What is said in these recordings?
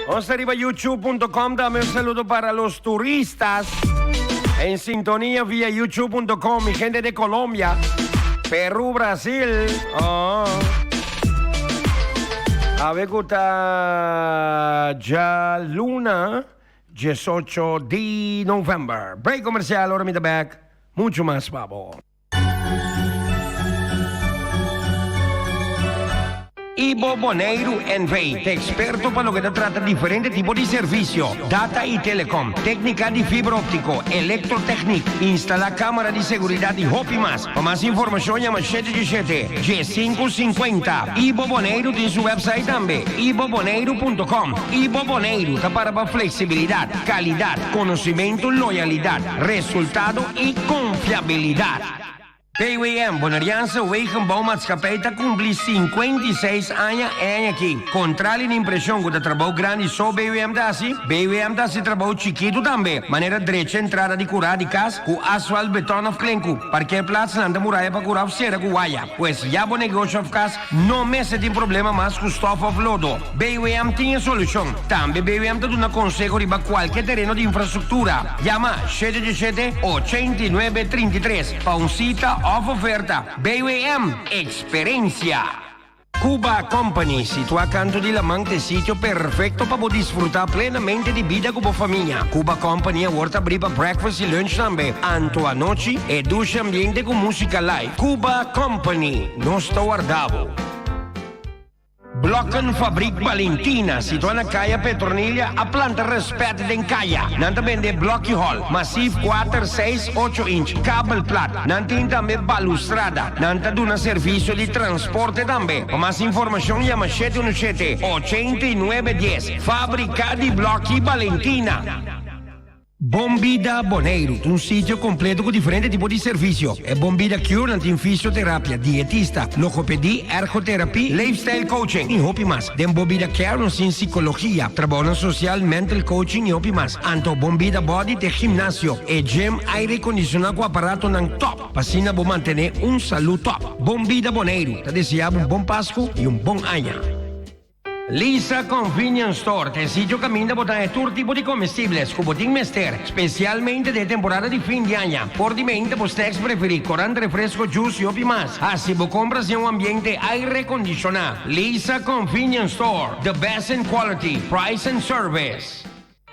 Vamos arriba a youtube.com. Dame un saludo para los turistas en sintonía vía youtube.com. Mi gente de Colombia, Perú, Brasil. A ver, ya luna 18 de November. Break comercial, ahora me da back. Mucho más, babo. Ivo Boneiro Envate, experto para lo que te trata diferentes tipos de servicio, data y telecom, técnica de fibra óptico, electrotecnic, instala cámara de seguridad y hopi más. Para más información llama 717-G550. Ivo Boneiro tiene su website también, ivoboneiro.com. Ivo Boneiro está para flexibilidad, calidad, conocimiento, loyalidad, resultado y confiabilidad. BWM, Bonariança Wegenbouwmaatschappij está cumplir 56 anos aqui. Contrale na impressão que o trabalho grande só BWM dá assim. BWM dá esse trabalho chiquito também. Maneira direita entrada de curar de casa com asfalto, betão of clenco. Parquear plaats na muralha para curar cera com waia. Pois já bom negócio of casa não me tem problema mais com stofo of lodo. BWM tem a solução. Também BWM está dando conselho para qualquer terreno de infraestrutura. Llama 717-8933 para cita of oferta. BWM Experiencia. Cuba Company, situado a canto de la Mante, sitio perfecto para disfrutar plenamente de vida con familia. Cuba Company ahora abrir para breakfast y lunch también. Anto a noche e ducha ambiente con música live. Cuba Company, no está guardado. Blokken Fabrik Valentina, situada na Caia Petronilha, a planta respeito em Caia. Não também de Block Hall, massivo 4, 6, 8 inch, cable plat. Não tem também balustrada. Não tem duna serviço de transporte também. Para mais informação, chama 717-8910. Fábrica de Block Valentina. Bombida Boneiro, um sítio completo com diferentes tipos de serviço. É Bombida Cure, tem fisioterapia, dietista, logopedia, ergoterapia, lifestyle coaching e hopi mais. Tem Bombida Care, não tem psicologia, trabalho social, mental coaching e hopi mais. Anto Bombida Body, tem gimnasio, e gym, aire condicionado com aparato não top. Passina para manter saúde top. Bombida Boneiro, te desejamos bom Páscoa e bom ano. Lisa Convenience Store, te sitio caminda botar todo tipo de comestibles, cubotín mester, especialmente de temporada de fin de año. Por dimenta, vos tex preferir corante, refresco, juice y más. Así vos compras en un ambiente aire acondicionado. Lisa Convenience Store, the best in quality, price and service.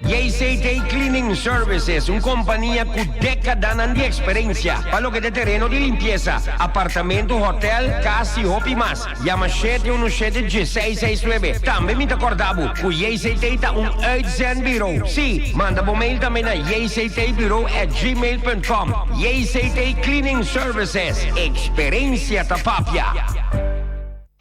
JCT Cleaning Services, una compañía con décadas de experiencia para lo que de terreno de limpieza, apartamento, hotel, casa y hopi más. Llama 717-G669. También me te acordaba que JCT está un uitzendbureau. Sí, manda un mail también a jctbureau@gmail.com. JCT Cleaning Services, experiencia tapapia.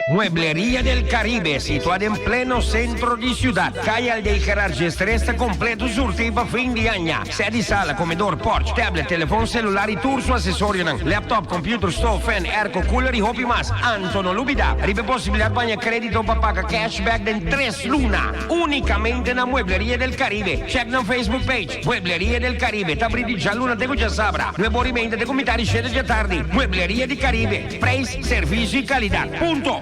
Mueblería del Caribe, situada en pleno centro de ciudad. Calle Aldeíjar Gestre está completo surtido para fin de año. Sede, sala, comedor, porch, tablet, teléfono celular y tour su accesorio. Laptop, computer, stove, fan, airco, cooler y hopi más. Antonio Lubida. Ribe posibilidad para crédito para pagar cashback de 3 lunas. Únicamente en la Mueblería del Caribe. Check na Facebook page. Mueblería del Caribe. Tabridi ya luna tengo ya sabra. Nuevo rimendo de comentarios 7 de tarde. Mueblería del Caribe. Price, servicio y calidad. Punto.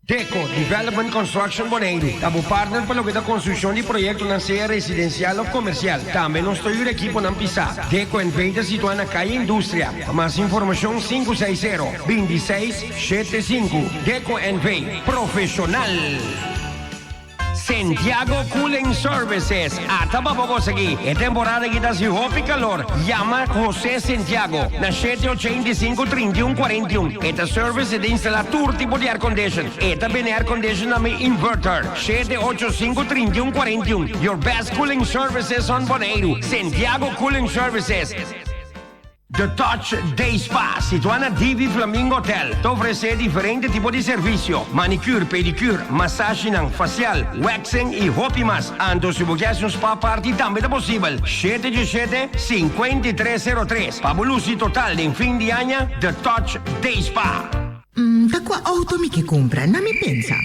Deco Development Construction Boneiro. Estamos partner para lo que es la construcción de proyectos en sea residencial o comercial. También nos estoy un equipo en Pisa. Deco en venta situada en la calle Industria. Más información 560-2675. Deco en venta. Profesional. Santiago Cooling Services. Hasta para conseguir. Es temporada que está así hopi calor. Llama José Santiago. Na 785-3141. Este service de instalar todo tipo de air condition. Este viene air condition a mi inverter. 785-3141. Your best cooling services on Boneiro. Santiago Cooling Services. The Touch Day Spa, situada na Divi Flamingo Hotel. Te oferece diferentes tipos de serviço. Manicure, pedicure, massagem facial, waxing e hopi mais. Anto se você quer um spa party também é possível. 717-5303. Fabuloso total em fim de ano, The Touch Day Spa. Da qua auto mi che compra, non mi pensa.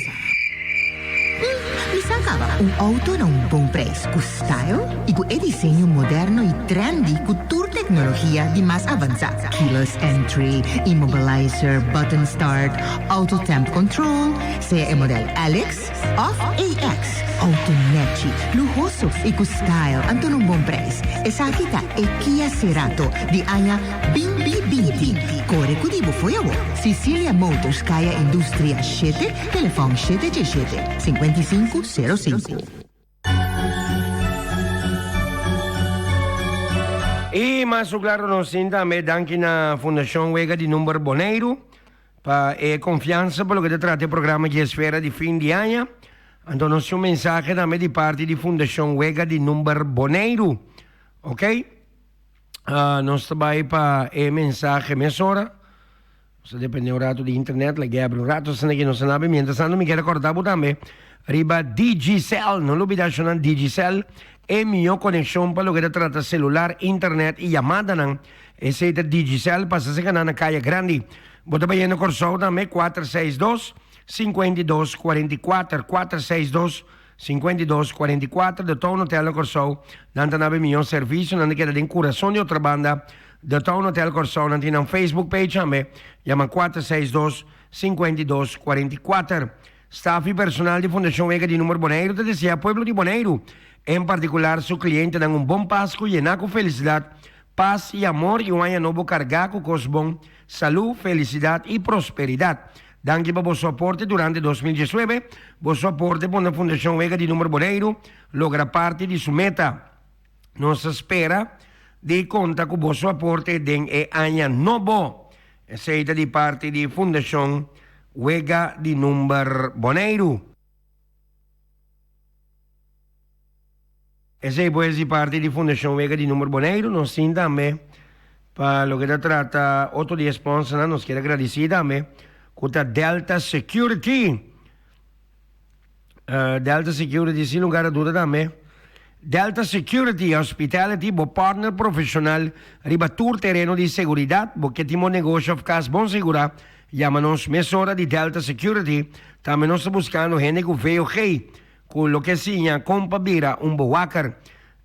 Pensava auto na bom preço, com style e com desenho moderno e trendy com tour tecnologia de mais avançada. Keyless entry, immobilizer, button start, auto temp control, seja o modelo Alex of AX. Automatic, lujoso e com style, anto num bom preço. Essa aqui tá é Kia Cerato de Anya Bimbi Binti. Corre com dibo foi a Sicilia Motors, Kaya Industria 7, telefone 717 5505. E mas claro nos também danke na Fundação Wega de Número Boneiro para confiança pelo que trata o programa de esfera de fim de ano. Então nós um mensagem também de parte de Fundação Wega de Número Boneiro, ok? Nós trabalhamos para mensagem mesora. Se depende do rato de internet, lhe abre um rato, se não sabe, mientras tanto me quero recordar também. Riba Digicel, não olvidar chamar Digicel, é minha conexão para o que trata celular, internet e chamada não. Esse é Digicel, passa se canal na Caia Grande. Bota bem no Corsol também, 462-5244, 462-5244, de todo hotel no Corsol, não tem nada melhor serviço, não queda de coração de outra banda, de todo hotel Corsol, não tem um Facebook page também, chama 462-5244. Staff e personal de Fundação Wega de Número Boneiro te deseja Pueblo de Boneiro, em particular seu cliente, dá bom Páscoa e com felicidade, paz e amor e ano novo carregado com coisas bom, saúde, felicidade e prosperidade. Danke para vosso aporte durante 2019, vosso aporte para a Fundação Wega de Número Boneiro logra parte de sua meta. Nos espera de conta com vosso aporte em ano novo, seja de parte de Fundação Wega de Número Boneiro. Essa é de parte de Fundação Wega de Número Boneiro. Nós sim também, para o que trata outro de sponsor, nós queremos agradecer também com a Delta Security. Delta Security, sem lugar a dúvida também. Delta Security Hospitality, bo partner profissional, riba tour terreno de seguridade, porque temos negócio de casa bom segurar. Chama-nos mesora de Delta Security. Também nós estamos buscando gente que veio rei, com o que sinha, compabira, boacar.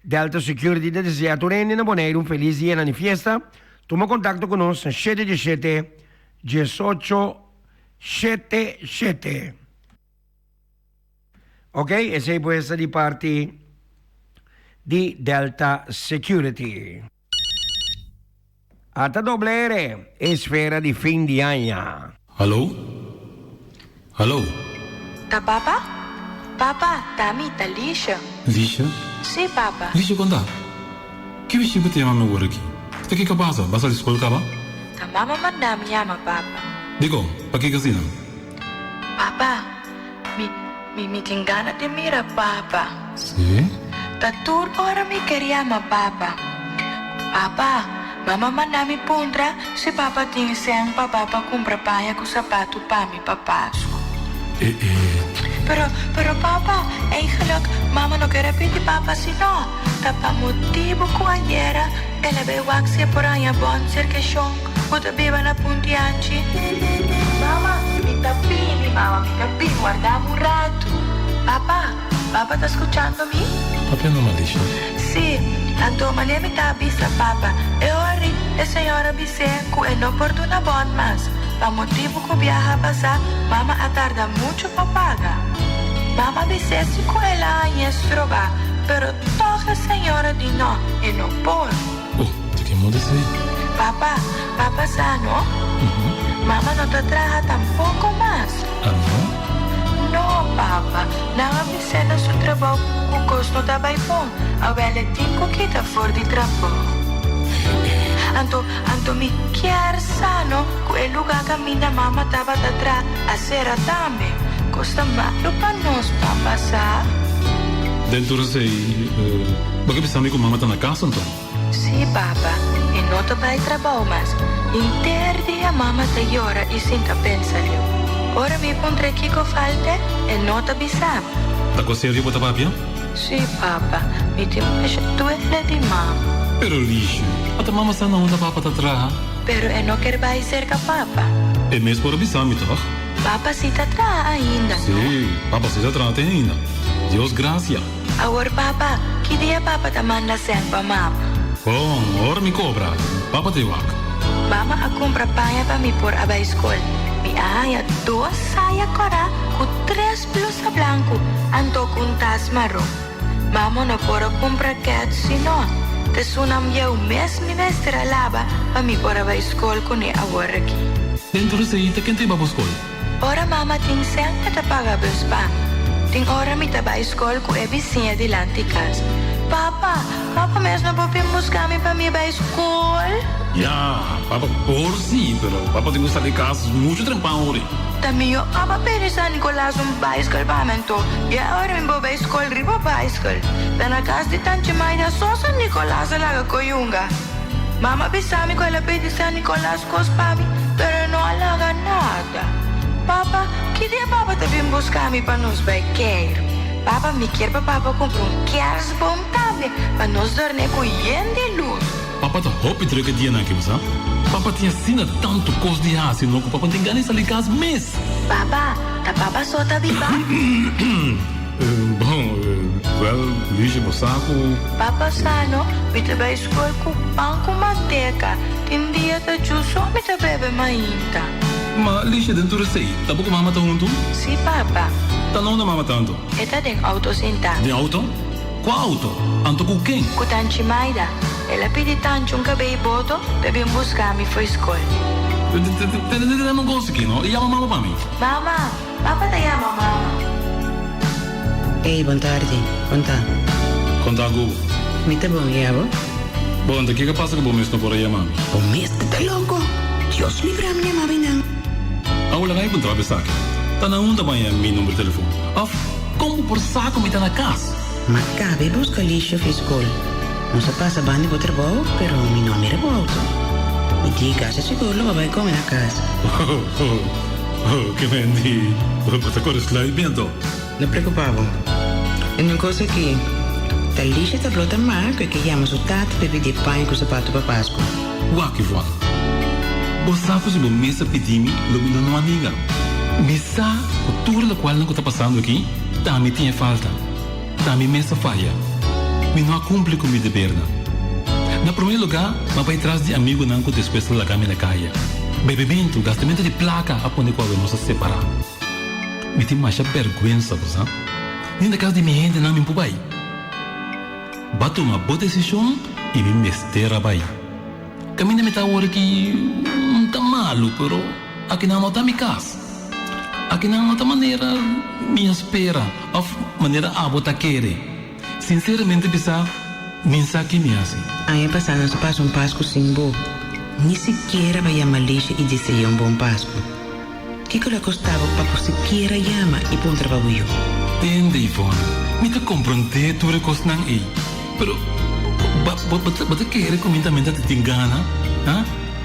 Delta Security de desejar Turene na Boneiro, feliz dia na fiesta. Toma contato conosco, 717-1877. Ok? Essa é essa de parte de Delta Security. Ata doblere, esfera di fin di anno. Hello? Hello? Da papa? Papa, dami da Lisha. Lisha? Sì, papa. Lisha quando? Che vi ci mamma ora qui? Sta che passa? Basta di scuola va? Da mamma mandam chiama papa. Dico, pa che casina? Papa, mi tingana di mira papa. Sì? Da tur ora mi chiama papa. Papa, mama mandami puntra se papa ting seng pa papa compra paia com sapato pa mi papasco. Pero papa, eigenlijk mama no quer pedir papa sino. Tapa motivo com a era, ela be waxia por anha bon cerca chong, o da beba na puntianci. Mama, mi tapini, guardavo un rato. Papa tá escuchando-me? Papà não Lisha? Sì, a doma lhe mi tabisa papa. E ora a senhora biseco e não oportuna bon mas. Pa motivo que viaja passar, mama atarda muito para pagar. Mama bisesse com ela em estrobar, pero toda a senhora de não e não pode. Oh, de que modo sei? Papa sano? Mama não te traja tampouco mais. Ah, não? No, papa, não me sendo seu trabalho com o custo da baifão. A bela tinco que tá fora de trabalho. Anto mi quer sano, quel lugar que minha mama tava atrás, a sera também. Costa malo para nós, papa, sabe? Dentro sei, porque pensando que mamma tá na casa então? Sim, papa, e não te vai trabalhar mais. Inter dia mama te llora e sinta pensa-lhe. Ora mi pondré que falta e não te avisar. Da coisa de botar papia? Sim, papa, mi te mexe tuela de mama. Pero Lisha, até mamma está na onda papa tá atrás. Pero e não quer vai ser com papa. É mesmo por avisar-me, toch? Papa se tá atrás ainda, Sim, papa se já trata ainda. Dios gracias. Ahora, papa, ¿qué día papa te manda sen pa mama? Bom, ahora me cobra. Papa te wak. Mama a compra paia pa mi por abay school. Mi aya 2 saya kora ku 3 blusa blanco anto kun tas marrom. Mama no poro compra cat sino. Te sunam eu mes mi vestra laba pa mi por abay school kun e agora aqui. Dentro de aí, te quem te babo escola? Ora mama ting sen te paga bus pa. Ting ora mi tabay school ku e vizinha de lanticas. Papa mesmo não pode buscar-me para mim para a escola? Ya, papa por sí, pero papa te gusta de casa mucho trampão hoje. Também eu, papa pede a Nicolás bicycle para mim, e agora me vou para a escola, riba bicycle. Tá na casa de tante mãe da só San Nicolás lá com Yunga. Mama pensava que ela pede a Nicolás cos para mim, pero não alaga nada. Papa, que dia papa te vem buscar-me para nos bequeiro? Papa me quer para papa comprar queres bom tablet para nós dormir com de luz. Papa tá hopi treke dia na que você. Papa tinha sina tanto cos de assim, não que papa tem ganas ali casa mês. Papa, tá papa só tá viva? Bom, well, lixe mo saco. Papa sano, me te vai escola com pão com manteca. Tem dia tá justo, me te bebe mainta. Ma lixe dentro de sei, tá pouco mama tá junto? Sim, papa. Tá não da mama tanto. Eta tem auto senta. De auto? Qual auto? Anto com quem? Com tanti maida. Ela pede tanto cabelo boto, bebe buscar-me foi escola. Não gosto aqui, não? E chama mama para mim. Mama, papa te chama mama. Ei, boa tarde. Conta Google. Me tá bom, Yabo? Bom, daqui que passa que bom mesmo por aí, mami. O mês tá louco. Deus livre a minha mãe, não. Agora vai para o saco. Tá na onda banha meu número de telefone. Of, como por saco me tá na casa? Mas cabe buscar lixo na escola. Não se passa bem para o trabalho, pero meu nome era Walter. Me diga, se seguro vai comer na casa. Que vendi. Você corre esclarecimento. Não preocupava. Uma coisa aqui. Tá lixo tá blota marca que chama o tato para pedir pão com sapato para Páscoa. Uau, que voa. Você sabe se você mesa pedir-me, logo não há ninguém. Mesa, o tudo o qual não está passando aqui, também tinha falta. Também mesa falha. Me não cumpre com o meu dever. Na primeiro lugar, mas vai atrás de amigo não que depois de largar na caia. Bebimento, gastamento de placa, a poner qual nós se separar. Me tem mais vergonha, você? Nem da casa de minha gente não me empubai. Bato uma boa decisão e me mesteira vai. Caminho me tá hora que não tá malo, pero aqui não tá minha casa. Aqui não tá maneira minha espera, ou maneira a botar querer. Sinceramente, pensar, mensagem minha assim. Aí passar não se passa Páscoa sem bom. Nem sequer vai chamar lixo e dizer bom Páscoa. Que lhe custava para que sequer chama e pôr um trabalho? Entende, Ivone. Me te compreender tudo que você não é. Pero, você quer que eu me engana?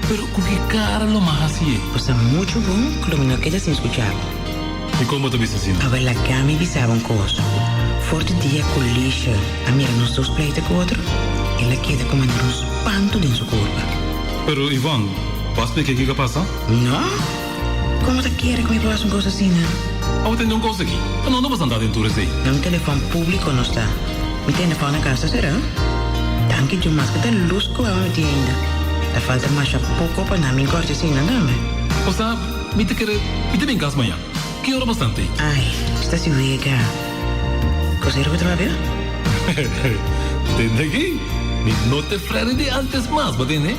Pero, com que cara lo mais assim é? Você é muito bom que não quer sem escuchar. E como você disse assim? A ver, a Gami visava coisa. Forte dia com lixo, a mira nos seus pleitos com outro, ela queda como um espanto dentro do corpo. Pero, Ivone, posso ver o que passa? Não? Como você quer que me faça uma coisa assim, não? Eu tenho uma coisa aqui. Eu não vou andar dentro desse. Não, telefone público não está. Me telefone na casa, será? Tanque de uma máscara de luz com a minha ainda. Da falta mais pouco para não me corte assim, não é? Você, me te quer, me te vem em casa amanhã. Que hora bastante? Ai, está se vega. Coseiro que trabalha? Entende aqui? Não te frere de antes mais, ¿verdad?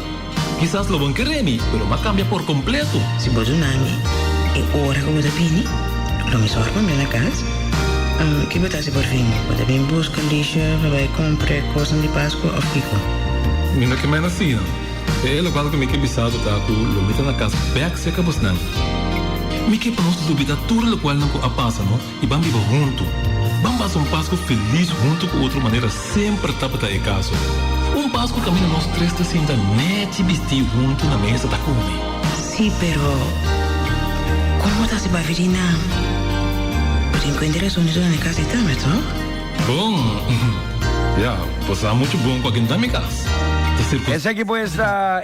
Quizás lo van querer mí, pero me cambia por completo. Se você não é hora como da pini, lo me sorpa me na casa. Que botasse por fim? Pode vir busca lixo, vai comprar coisas de Páscoa ou fico? Minha que mais assim, não? É o qual que me que bisado tá tu, lo mete na casa, back se acabou não. Me que para nós dúvida tudo o qual não passa, não? E vamos viver junto. Vamos passar Páscoa feliz junto com outra maneira, sempre tá para caso. Páscoa caminha nós três te senta net vestir junto na mesa da come. Sim, pero como tá se vai vir não? Por encontrar sonido na casa também, não? Bom, já, você é muito bom com quem tá em casa. Essa aqui foi essa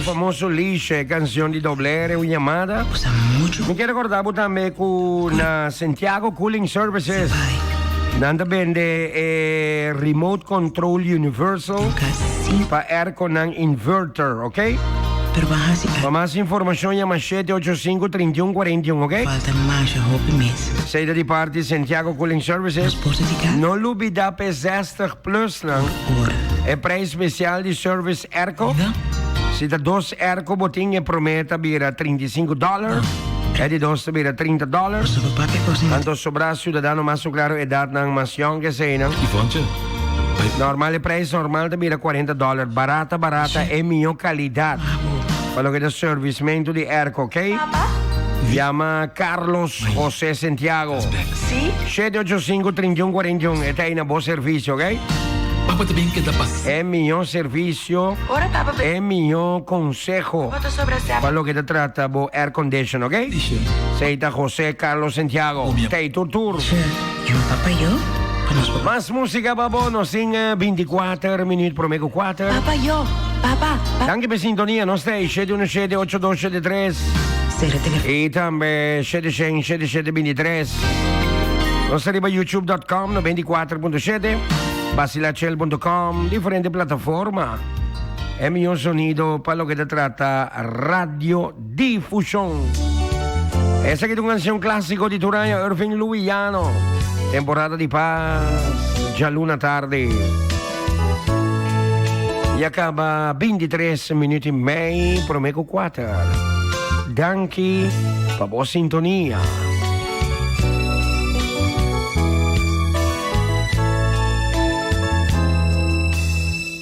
famoso lixo, canção de Doblere, uma chamada. Você é muito. Me quero recordar também com na Santiago Cooling Services. Nanda bende remote control universal Kasi, pa aircon ng inverter, okay? pero baha si Para más información llama 785-3141, okay? falta mais a hoop mes. Zij dat die party Santiago Cooling Services. Resposta de cá, No lubida pe 60 plus lang. ora. E prijs speciaal die service airco. Ida? Si de dos airco boting e prometa bira $35. E di dos bira $30. Sa papi ko sin Tanto sobra ciudadano mas claro edad ng mas young que sena. Ivonje, Normale prijs normal de bira $40. Barata e mio qualidad. Para lo que es servicemento di airco, ok? Papa? Llama Carlos José Santiago. Si? 785-3141. Esta es una voz servicio, ok? papa também quer dar pass. Es mi servicio, Ora, Papa, es mi consejo. Voto sobre se Para lo que te trata, bo air condition, ok? Deixa. Seita José Carlos Santiago. Obvio. Tei Tour. Yo, papa, yo? Panos po. Más música, babo, nos sin 24 minutos por mego 4. Papa, yo. Papa, Anche per sintonia, non stai 717-8273 Sera telefono. e tambe 777-23. Non arriva youtube.com 94.7, basilacel.com, differente piattaforma. È mio sonido para lo que te trata radiodifusión. Esa que es una canción clásico di Turaya Irving Luiano. Temporada di paz, già luna tardi. E acaba 23 minuti e meio pro Meco 4. Danke per boa sintonia.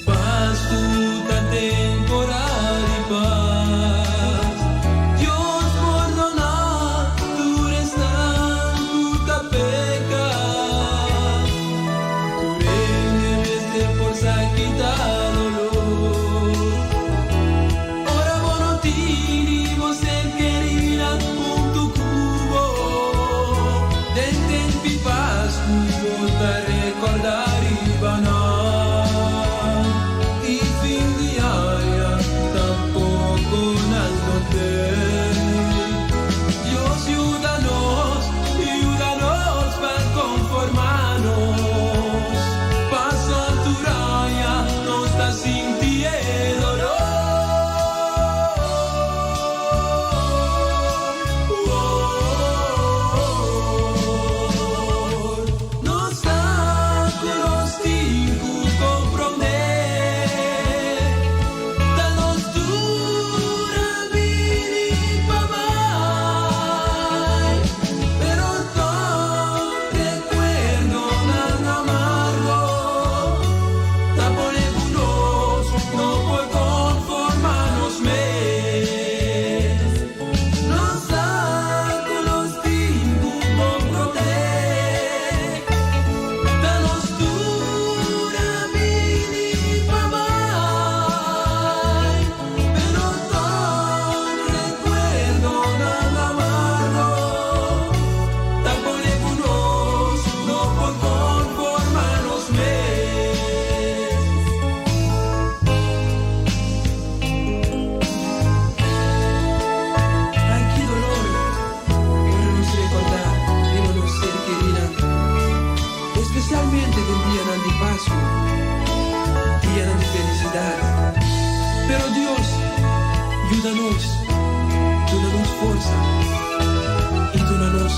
Paz, tu temporada de paz. Dios perdona, tu restan, tu te peca. Tu reines de forza quitar dolor. Ora bonotini, você querida con tu cubo. Del tempi paz, tu volta a recordar y banar. Dios, ayúdanos para conformarnos. Paso a tu raya, no estás sin ti el dolor. No está con los cinco comprometer. Danos dura vida para mai, pero no recuerdo nada amargo. Taponémonos, no por conformarnos mes. Nos saco los cinco comprometer. Danos dura vida para mai, pero no recuerdo nada amargo. Taponémonos, no por conformarnos mes. Ay, qué dolor. Ahora no sé recordar, debo no ser querida. Especialmente del día de paso, día de felicidad. Pero Dios, ayúdanos fuerza y ayúdanos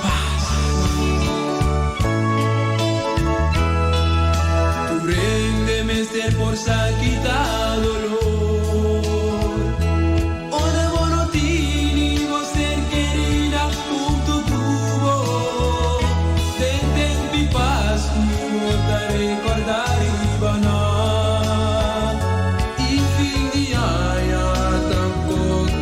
paz. Tu réndeme ser forza quita dolor. Ora bonotini, você querida con tu cubo. Del tempi paz, volta a recordar y banar. Y fin de año tampoco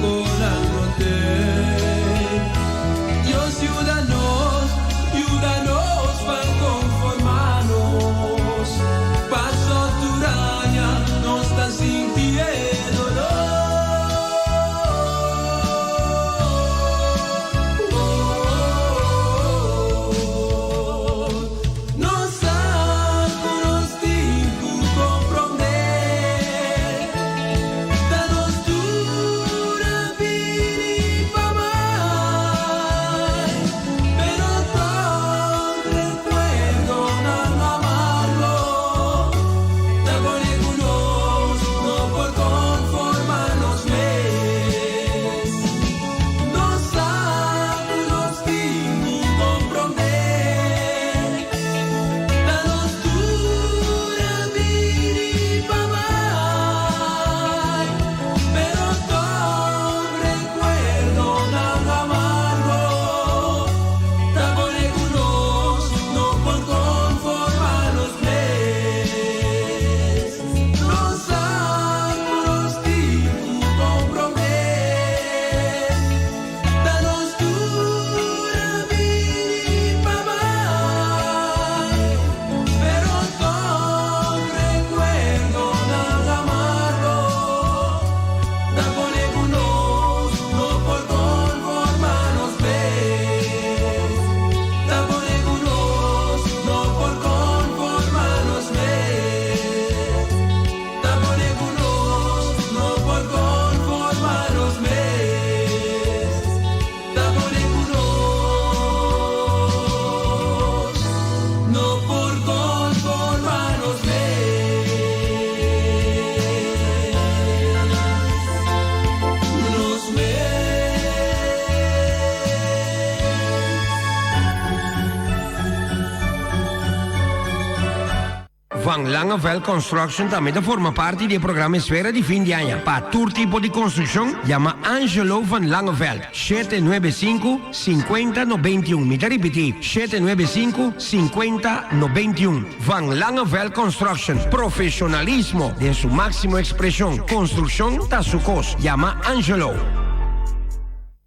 Van Langevel Construction também forma parte do programa Esfera de Fim de Ano. Para todo tipo de construção, llama Angelo Van Langevel 795-5091. Me te repetir, 795-5091. Van Langevel Construction, profissionalismo de sua máxima expressão. Construção está su cos. Llama Angelo.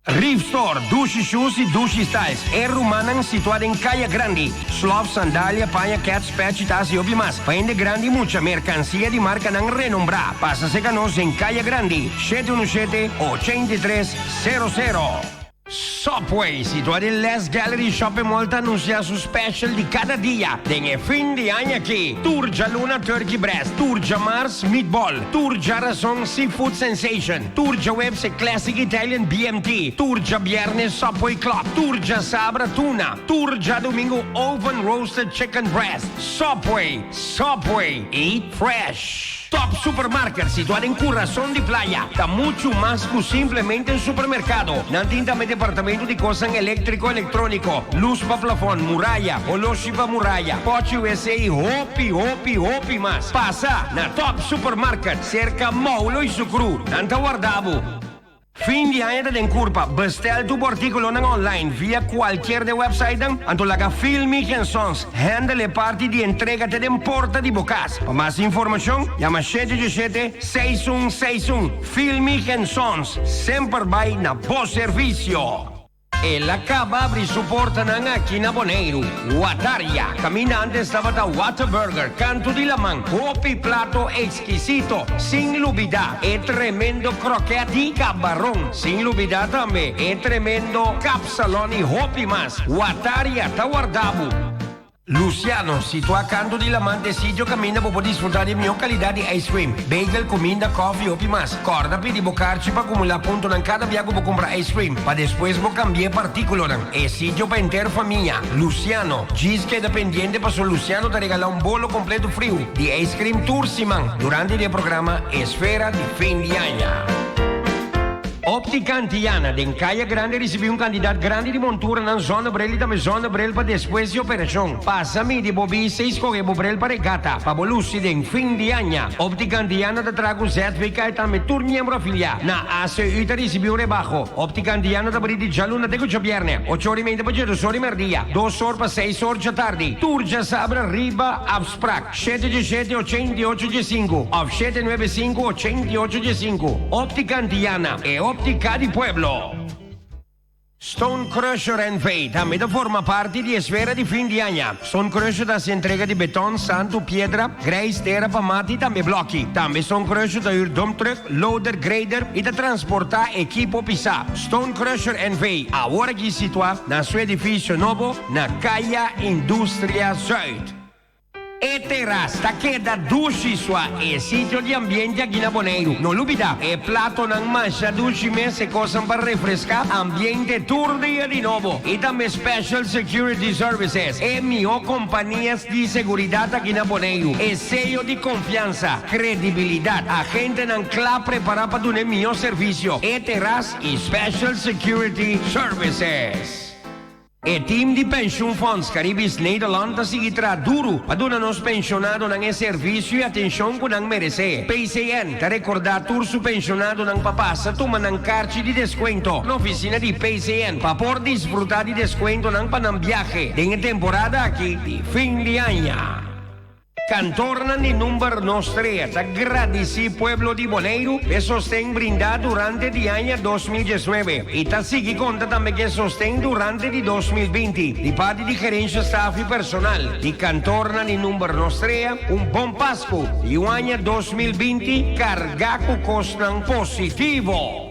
Reef Store, Dushi Shoes e Dushi Styles. É Rumanan, situada em Caia Grande. Slof, sandália, panha, cats, patch, tas e obimas. Paende grande e muita mercancia de marca não renombrada. Passa-se canos em Caia Grande. 717-8300. Subway, situado em Les Gallery Shopping Mall, anuncia su special di cada dia. Tem fim de ano aqui. Turja Luna Turkey Breast, Turja Mars Meatball, Turja Razón Seafood Sensation, Turja Webs Classic Italian BMT, Turja Viernes Subway Club, Turja Sabra Tuna, Turja Domingo Oven Roasted Chicken Breast. Subway, eat fresh. Top Supermarket, situado em Corazón de Playa. Está muito mais que simplesmente um supermercado. Não tem também departamento de coisas elétrico-eletrônico, luz para plafond, muralha, oloshi para muralha, pote USA e hopi mais. Passa na Top Supermarket, cerca Maulo e Sucru. Não está guardado. Fim de ano den curpa, bestel tu artículo nang online via qualquer de website antolaga Filmic & Sons, handle parte de entrega te den porta de bocas. Para mais informação, llama 717-6161. Filmic & Sons, sempre vai na bom serviço. Ela acaba abrir suporta ng Aquina Boneiro, Wataria. Caminante estaba da Whataburger, Canto de Lamang, Hopi Plato Exquisito, sin lubida, tremendo croquete de cabarón, sin lubida também, tremendo capsalón y Hopi más, Wataria Tawardabu. Luciano, situado a Canto de Lamang, decidiu caminha para poder desfrutar de melhor qualidade de ice cream, bagel, comida, coffee e mais. Corda pedi bocarci para acumular ponto em cada viago para comprar ice cream, para depois vou cambiar partícula. É sítio para inteira família. Luciano, diz que é dependente para o Luciano te regalar bolo completo frio de ice cream Tursiman durante o programa Esfera de Fim de Ano. Óptica Antiana, em Caia Grande, recebi candidato grande de montura na zona Brel e também zona Brel para depois de operação. Passa-me de bobi e escolhe Brel para regata, para bolúcida em fim de ano. Óptica Antiana te trago certificado e também tur membro afiliado. Na ACU te recebi rebaixo. Óptica Antiana te abri de jaluna de cucha viernes, 8 horas e meia para 2 horas e meia, 2 horas para 6 horas da tarde. Tur já sabra riba abstract, 717-8815, ou 795-8815. Óptica Antiana é Óptica di Pueblo. Stone Crusher and Fade também forma parte de Esfera de Fim de Ano. Stone Crusher dá se entrega de beton, santo, pedra, grés, terra, mate e também bloque. Também Stone Crusher dá dump truck, loader, grader e da transportar equipo pisar. Stone Crusher and Fade, agora aqui situado na seu edifício novo, na Caia Indústria Zuid. Terraça queda dushi sua é sítio de ambiente aqui na Boneiro. Não lubida, é plato ng mancha dushi mese coisa para refrescar ambiente todo dia de novo. E também Special Security Services. É melhor companhias de segurança aqui na Boneiro. É sello de confiança, credibilidade. A gente não clá preparada para dar melhor serviço. É Terraça e Special Security Services. E team de pension funds Caribis Nederland seguirá duro para nos pensionados ng serviço e atenção que não merece. PCN te recordar turso pensionado ng papasa toma ng carta de descuento na oficina de PCN para por desfrutar de descuento ng panambiaje em temporada aqui de fim de ano. Cantorna de número nostre, agradeci pueblo de Boneiro que sostém brindado durante o ano 2019 e tá seguir conta também que sostém durante de 2020 de parte de gerência staff e personal de Cantorna de número nostre, bom Páscoa e ano 2020 cargado costan positivo.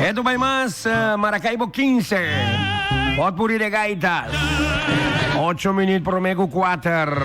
Esto va más, Maracaibo 15. Potpourri de gaitas. 8 minutos por Mego 4.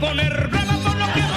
Poner brava por lo que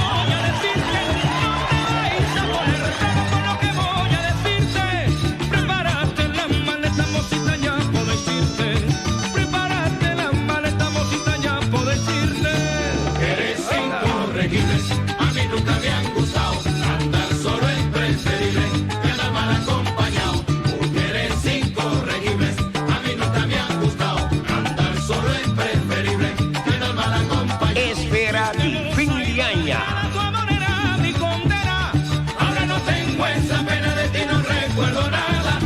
regímenes a mí nunca me han gustado. Andar solo es preferible que andar mal acompañado. Mujeres sin corregirles a mí nunca me han gustado. Andar solo es preferible que andar mal acompañado. Esfera di fin di año. Tu amor era mi condena. Ahora no tengo esa pena, de ti no recuerdo nada.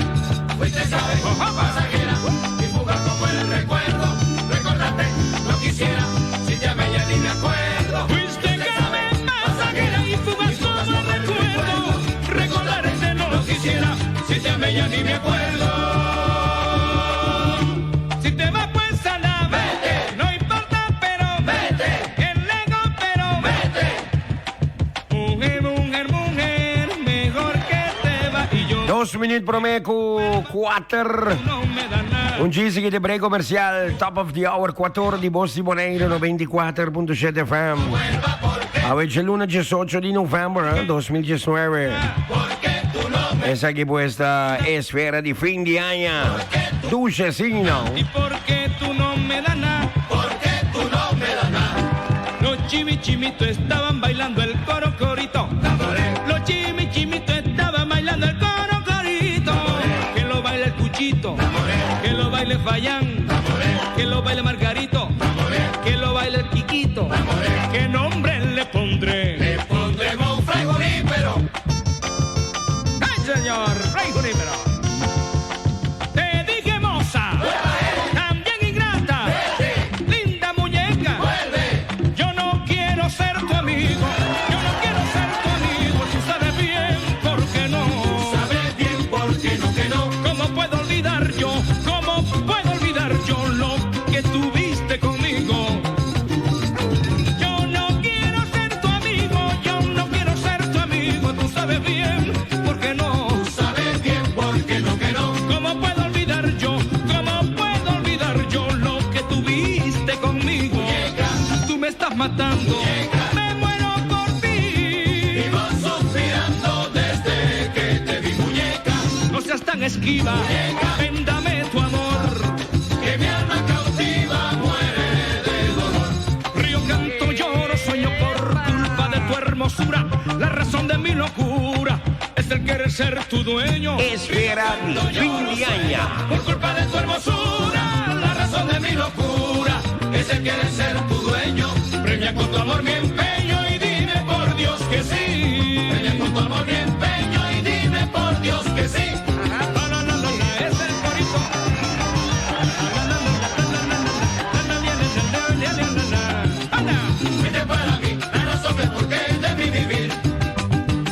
Fuiste, sabes, pasajera y fugaz como el recuerdo. Recordarte no quisiera, si te amé ya ni me acuerdo. Fuiste, sabes, pasajera y fugaz como el recuerdo. Recordarte no quisiera, si te amé ya ni me acuerdo. Si te vas pues a la vete, no importa pero vete. El ego pero vete. Mujer, mujer, mujer, mejor que te va y yo 2 minuut promeco 4. no me da nada. Un gisi de break comercial, top of the hour 4 di Bossi Boneiro 94.7 FM. Avete il lunes 18 di novembre 2019. Esa aquí puesta esfera di fin di año. Dulcecino. ¿Y por qué tú no me das nada? ¿Por qué tú no me das nada? Los chimichimitos estaban bailando el coro corito. Los chimichimitos estaban bailando el coro corito. Que lo baile el Cuchito, que lo baile Fayán, que lo baile Margarito, que lo baile el Quiquito. ¿Qué nombre le pondré? Le pondremos Fray Junípero. ¡Ay, señor! ¡Fray Junípero! Te dije moza, también ingrata, linda muñeca. Yo no quiero ser tu amigo, yo no quiero ser tu amigo. Tú sabes bien por qué no. Sabes bien por qué no, que no. ¿Cómo puedo olvidar yo? ¿Cómo puedo olvidar yo lo que tuviste conmigo? Yo no quiero ser tu amigo, yo no quiero ser tu amigo. Tú sabes bien por qué no. Tú sabes bien por qué no, que no. ¿Cómo puedo olvidar yo? ¿Cómo puedo olvidar yo lo que tuviste conmigo? Tú me estás matando. Me muero por ti. Vivo suspirando desde que te vi, muñeca. No seas tan esquiva. Ven, dame tu amor. Que mi alma cautiva muere de dolor. Río, canto, lloro, sueño por culpa de tu hermosura. La razón de mi locura es el querer ser tu dueño. Esfera di fin di año. Por culpa de tu hermosura, la razón de mi locura es el querer ser tu dueño. Premia con tu amor mi empeño y dime por Dios que sí. Premia con tu amor mi empeño y dime por Dios que sí. La, la, la, la, la, es el corito. La, la, la, la, la, la, la, la, la, la, la. Anda. Fuiste para mí la razón del porqué de mi vivir.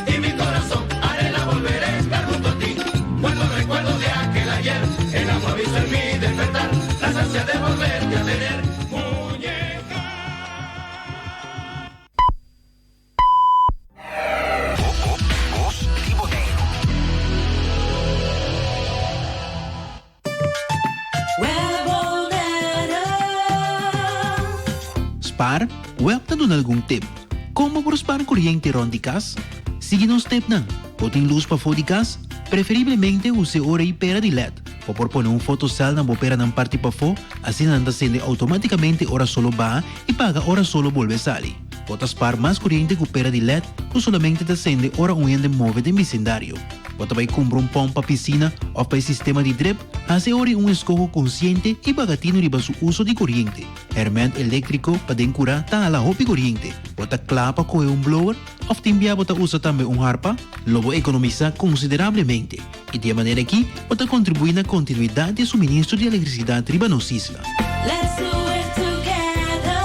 Y mi corazón arena volveré a estar junto a ti. Cuando recuerdo de aquel ayer, el amor hizo en mí despertar las ansias de volverte a tener, muñeca. Bossi Boneiro. Spar, welp na doon algum tip. Como por spar kuryente ron di kas? Sige nos step na. Puting luz pa fo di kas? Preferivelmente use ora e pera di LED. O por poner un fotocell na bopera ng parte pa fo, assim nanda sende automaticamente ora solo ba e paga ora solo volve sali. Pota spar mais corriente com pera de LED ou solamente te acende ora unhende move de vecindário. Pota vai comprar um pompa piscina ou para sistema de drip, hace ora um escojo consciente e bagatino riba su uso de corriente. Herment elétrico para dencura ta ala hopi corriente. Pota clapa com um blower ou timbia pota usa também harpa, lobo economiza consideravelmente. E de maneira que pota contribuir na continuidade de suministro de eletricidade riba nos isla. Let's do it together.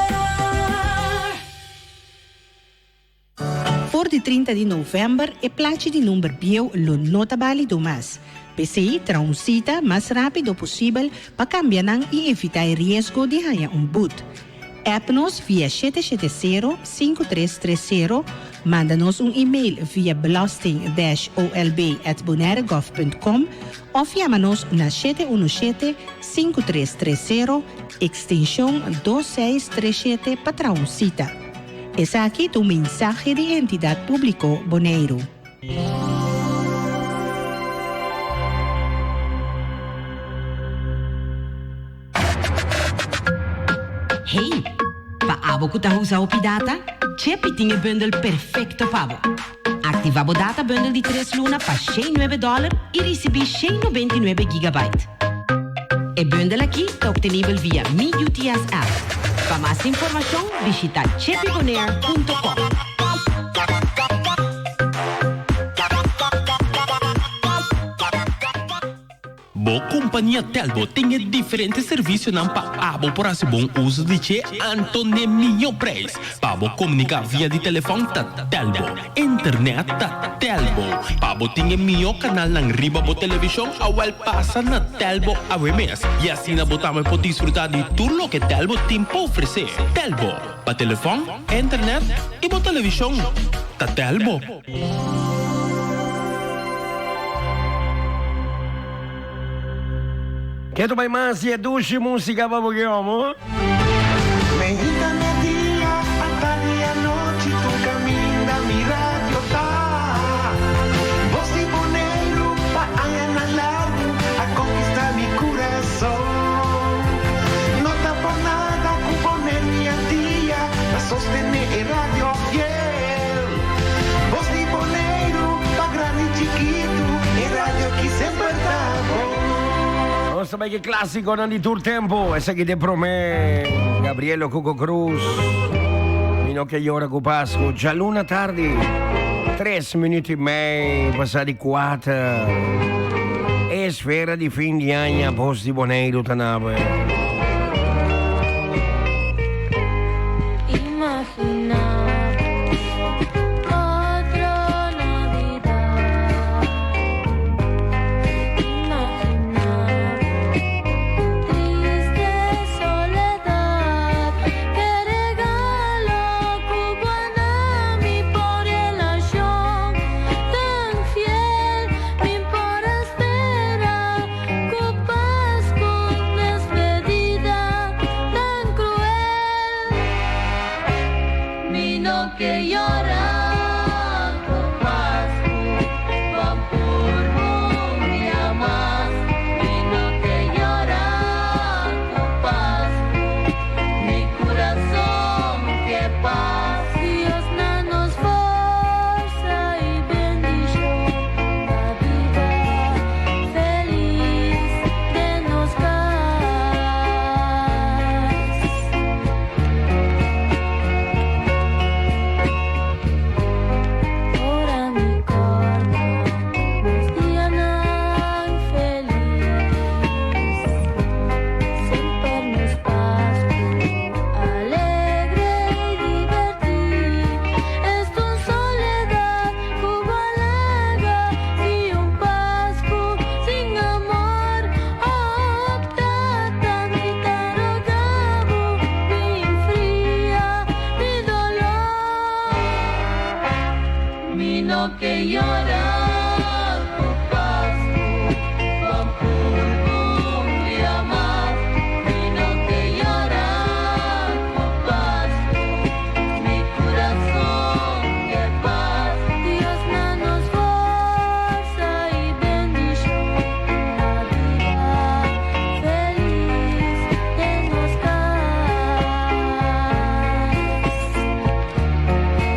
Voor de 30 de novembro, é plaatje de número bio lo nota bali do mas. PCI transita mais rápido possível para cambiar e evitar risco de ganhar boot. App-nos via 770-5330, manda-nos e-mail via belasting-olb@bonaire.gov.com ou chama-nos na 717-5330, extensão 2637 para transita. Esse aqui é um mensagem de entidade pública Bonaire. Hey, Abo que tá usa o data, Chepi tinha bundle perfecto pabo. Ativa o data bundle de 3 luna para $109 e recebi 199 gigabyte. E bundle aqui está obtenível via Mi UTS app. Para mais informação, visita chepibonaire.com. Bo companhia Telbo tem diferentes serviços não para abo por esse bom uso de che Antônio Minho Preço. Para comunicar via de telefone ta Telbo, internet ta Telbo. Para tem melhor canal na riba bo televisão ao passa na Telbo a mês. E assim na botamos pode desfrutar de tudo o que Telbo tem para oferecer. Telbo, para telefone, internet e bo televisão ta Telbo. Quer tomar mais e duche música para o amor? Medita día, hasta noche, tu camina, mi radio está. Voz y bonero, pa' allá largo, a conquistar mi corazón. No está por nada, con poner mi día, a sostener el radio fiel. Voz y bonero, pa' grande y chiquito, el radio aquí siempre está. Non so che classico non di tour tempo. E sai che te promè Gabriele Coco Cruz. Fino che ora che pasco. Già l'una tardi. 3 minuti e mezzo. Passati 4. E sfera di fin di anno. Posti Boneiro Tanave. Imagina. Que llora con Pascu, van por rumia más. Vino que llora con Pascu, mi corazón que paz. Dios danos fuerza y bendición, la vida feliz de nos que llora con Pascu, van por rumia más. Vino que llora con Pascu, mi corazón que paz. Dios danos fuerza y bendición, la vida feliz de nos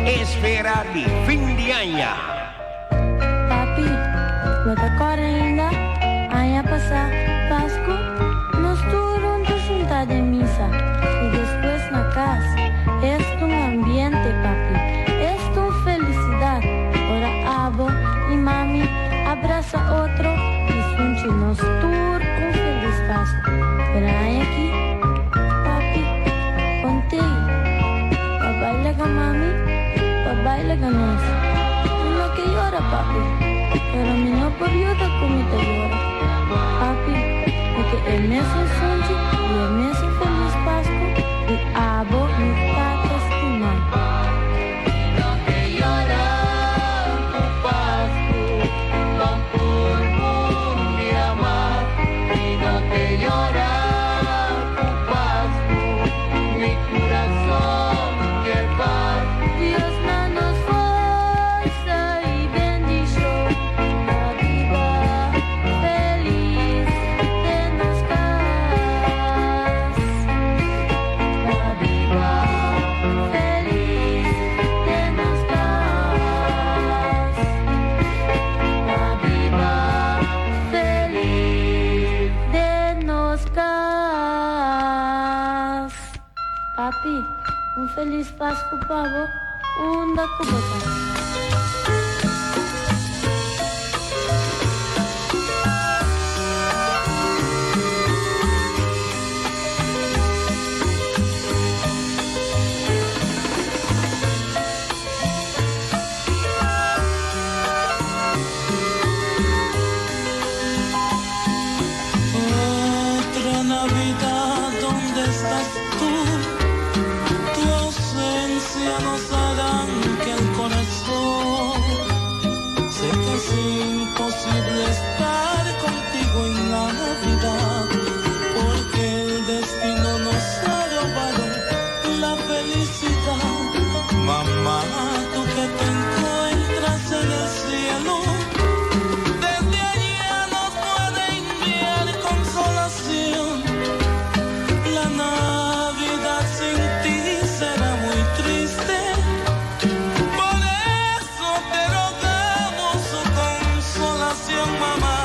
Esfera di fin di anno. Lo recorda ainda? Aia passar Pascu, nós juntos juntar de misa e depois na casa. Esto un ambiente, papi, esto felicidad. Ora abo e mami abraça outro e sunte nos tour com feliz Pascu. Pero aí aqui, papi, contei. Papai lega mami, papai lega nós. No que llora, papi. Pero mi no periodo como te llora, papi, porque el mes es sonji y el mes es feliz Pascu y abo mi tata estima. Vino que llora con Pascu, van por rumia más. Vino que llora con Pascu, mi corazón que paz. Dios danos fuerza y bendición, la vida feliz de nos paz. feliz Pascua, pavo. Unda kubota. Otra Navidad, ¿dónde estás tú? Tu ausencia nos arranca el corazón. Sé que es imposible estar contigo en la Navidad, porque el destino nos ha robado la felicidad. Mamá, tú que te encuentras en el cielo, desde allá nos puede enviar consolación. La Navidad sin ti será muy triste, por eso te rogamos su consolación, mamá.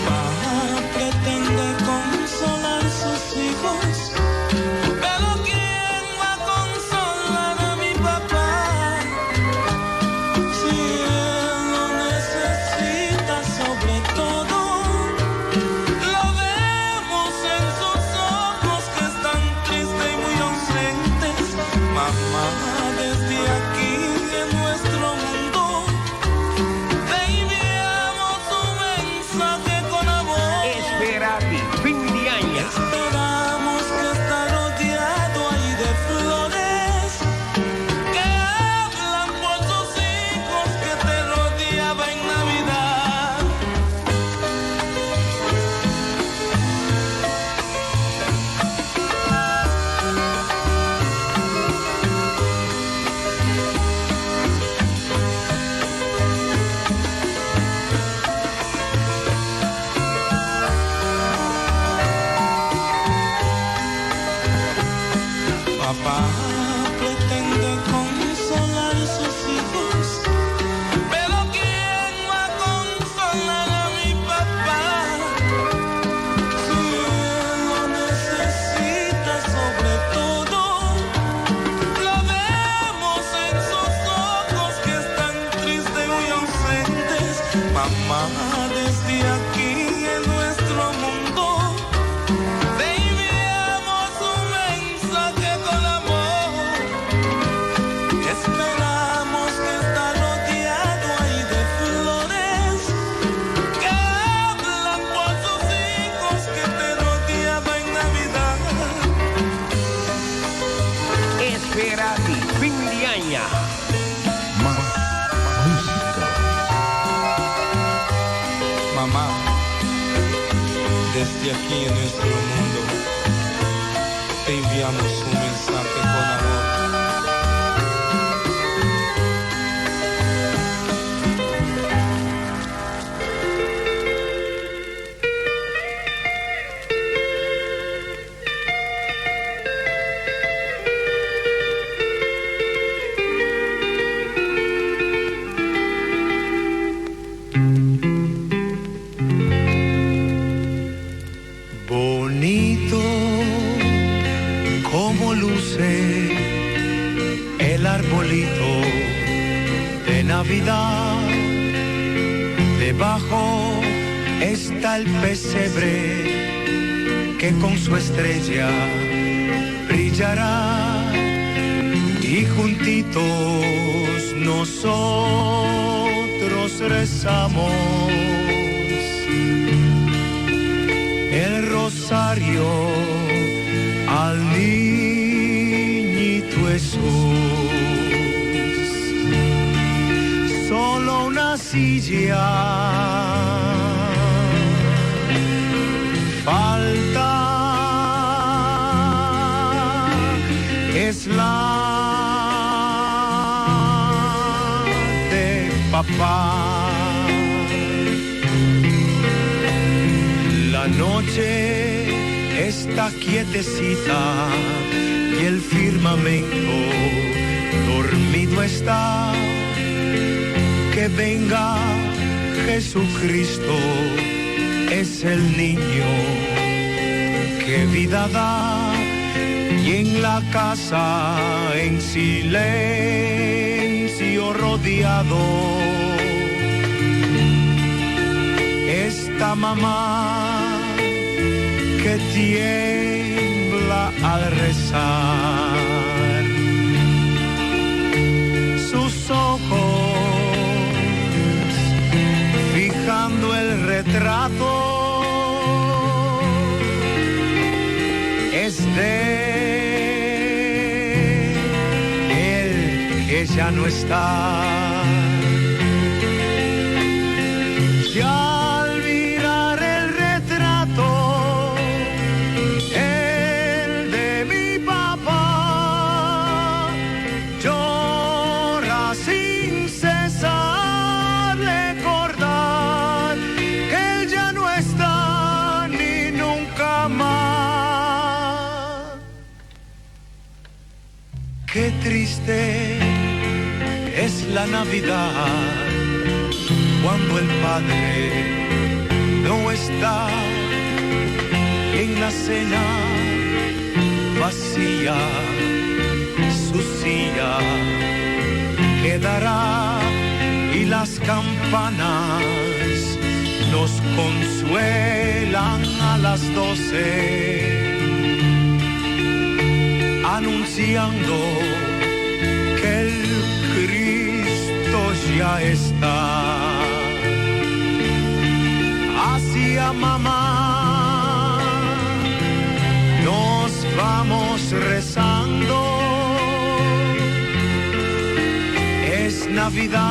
Papá pretende consolar sus hijos, pero ¿quién va a consolar a mi papá? Si él lo necesita sobre todo, lo vemos en sus ojos que están tristes y muy ausentes. Mamá, desde aquí en nuestro mundo te enviamos un mensaje con amor. Esperati, fin de año. Esperamos que está rodeado ahí de flores que hablan por tus hijos que te rodeaba en Navidad. Papá pretende consolar sus hijos, pero ¿quién va a consolar a mi papá? Si él lo necesita sobre todo, lo vemos en sus ojos que están tristes y muy ausentes. Mamá, desde aquí en nuestro mundo te enviamos un mensaje con amor. Esperamos que está rodeado ahí de flores que hablan por sus hijos que te rodeaba en Navidad. Esperati, fin de año. Mamá, desde aquí en nuestro mundo te enviamos un mensaje con amor. Bonito como luce el arbolito de Navidad. Debajo está el pesebre que con su estrella brillará y juntitos nosotros rezamos el rosario al niñito Jesús. Solo una silla falta, es la de papá. está quietecita y el firmamento dormido está. Que venga Jesucristo, es el niño que vida da, y en la casa en silencio rodeado esta mamá que tiembla al rezar. Sus ojos fijando el retrato es de él que ya no está. Ya al mirar el retrato, el de mi papá, llora sin cesar, recordar que él ya no está ni nunca más. Qué triste es la Navidad cuando el Padre no está, y en la cena vacía su silla quedará, y las campanas nos consuelan a las 12 anunciando que el Cristo ya está. Hacia mamá nos vamos rezando, es Navidad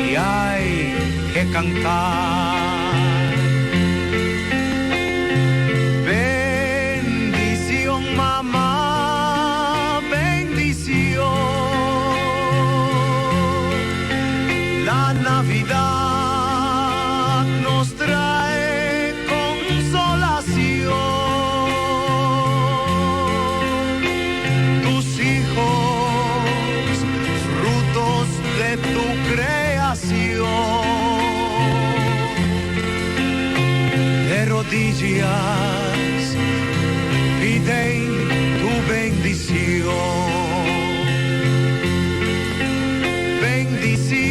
y hay que cantar. Bendición mamá, bendición. La Navidad nos trae consolación. Tus hijos, frutos de tu creación, de rodillas piden tu bendición.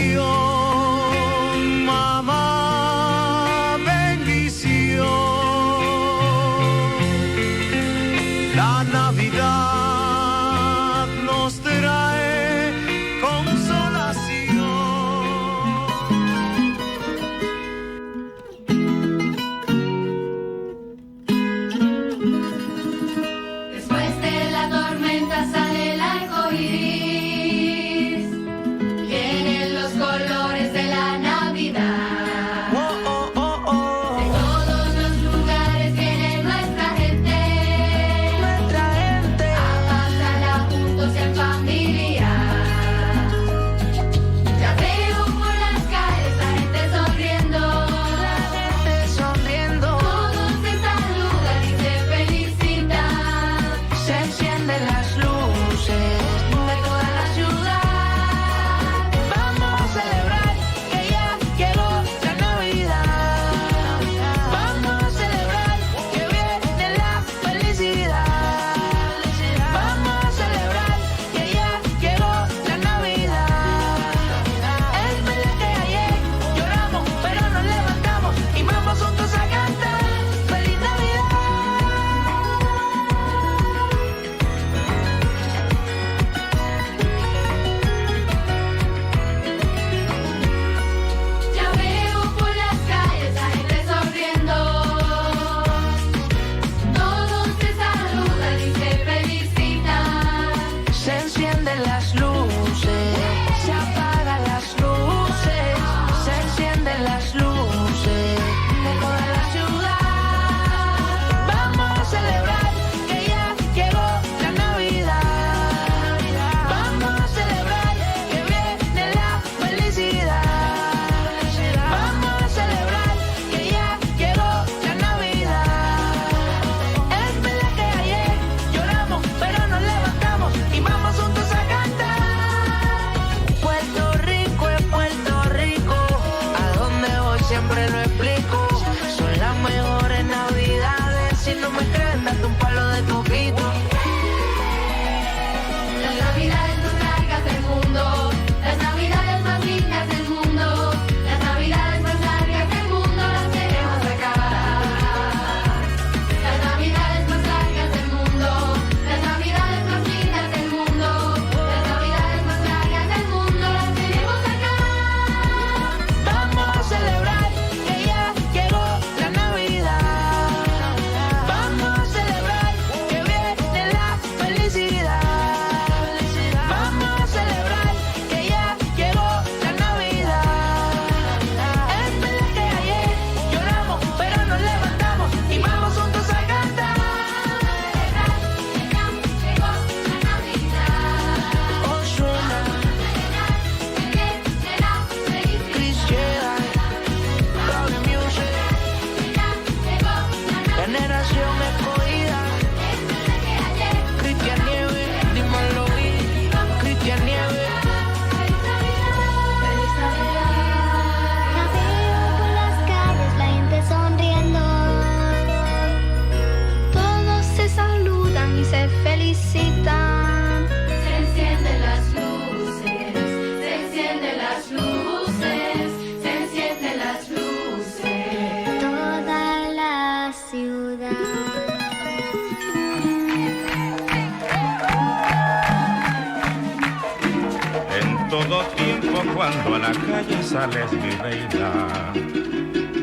Bendición, mamá, bendición. La Navidad nos trae consolación. Después de la tormenta sale no me creen, date un palo de coquito. Las navidades más largas del mundo, las navidades más lindas del mundo, las navidades más largas del mundo las queremos acá. Las navidades más largas del mundo, las navidades más lindas del mundo, las navidades más largas del mundo las queremos acá. Vamos a celebrar que ya llegó la Navidad. Vamos a celebrar que viene la felicidad. Vamos a celebrar que ya llegó la Navidad. Es verdad que ayer lloramos, pero nos levantamos y vamos juntos a cantar. Llegó la Navidad. Oh, suena Que viene la felicidad. Chris Jedi, Roble Music, Llegó la Navidad. Generación Escogida, Cristian Nieves, dímelo bien, Cristian Nieves. Navego por las calles, la gente sonriendo. Todos se saludan y se felicitan. Se encienden las luces, se encienden las luces, se encienden las luces. Toda la ciudad. En todo tiempo cuando a la calle sales, mi reina,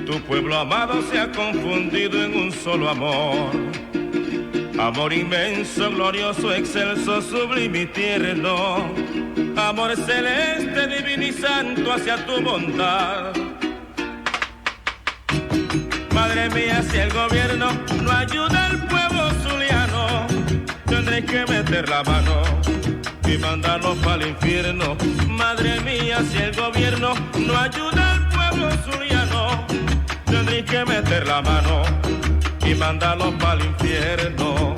tu pueblo amado se ha confundido en un solo amor. Amor inmenso, glorioso, excelso, sublime y tierno. Amor celeste, divino y santo hacia tu bondad. Madre mía, si el gobierno no ayuda al pueblo zuliano, tendré que meter la mano y mandarlos para el infierno. Madre mía, si el gobierno no ayuda al pueblo zuliano, tendré que meter la mano y mandarlos para el infierno.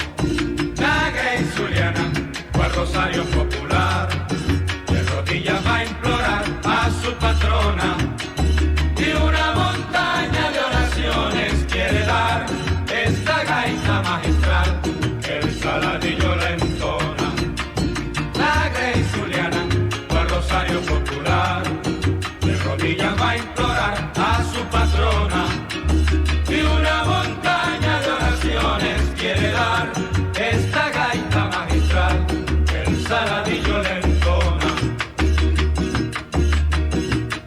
La Grey Zuliana, cual Rosario Popular, de rodillas va a implorar a su patrona y una montaña de oraciones quiere dar esta gaita magistral que el Saladillo le entona. La Grey Zuliana, cual Rosario Popular, de rodillas va a implorar a su patrona y una montaña de oraciones quiere dar esta gaita magistral que el Saladillo le entona.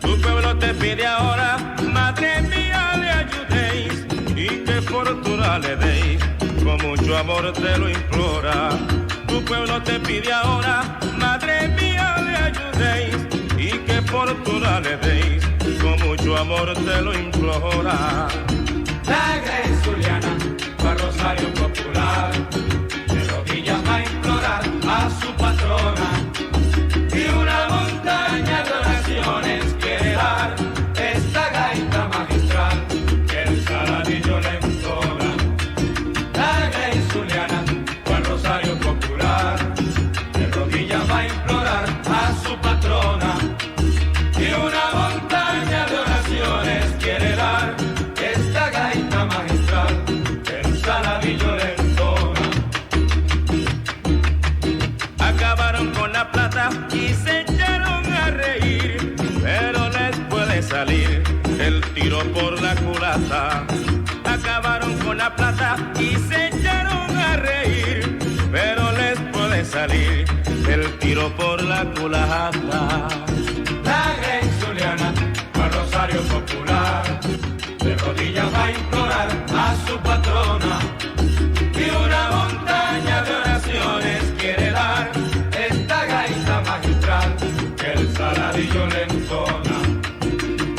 Tu pueblo te pide ahora, madre mía, le ayudéis y que fortuna le deis, con mucho amor te lo implora. Tu pueblo te pide ahora, madre mía, le ayudéis y que fortuna le deis, con mucho amor te lo implora. La Grey Zuliana, para Rosario Popular, de rodillas va a implorar a su patrona y una montaña de oraciones quiere dar esta gaita magistral que el Saladillo le entona. La Grey Zuliana, para Rosario Popular, de rodillas va a implorar a su patrona y una montaña de oraciones quiere dar esta gaita magistral que el Saladillo le entona. Acabaron con la plata y se echaron a reír, pero les puede salir el tiro por la culata. Acabaron con la plata y se echaron a reír, pero les puede salir el tiro por la culata. La Grey Zuliana, para Rosario Popular, de rodillas va a implorar a su patrona y una montaña de oraciones quiere dar esta gaita magistral que el Saladillo le entona.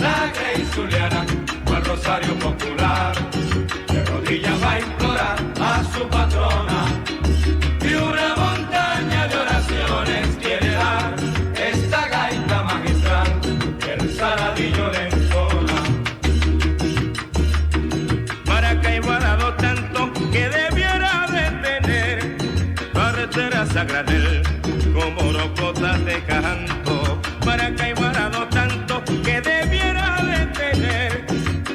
La Grey Zuliana, para Rosario Popular, de rodillas va a implorar a su patrona y una montaña de oraciones quiere dar esta gaita magistral que el Saladillo le entona. Maracaibo ha dado tanto que debiera de tener carreteras a granel como rocotas de canto. Maracaibo ha dado tanto que debiera de tener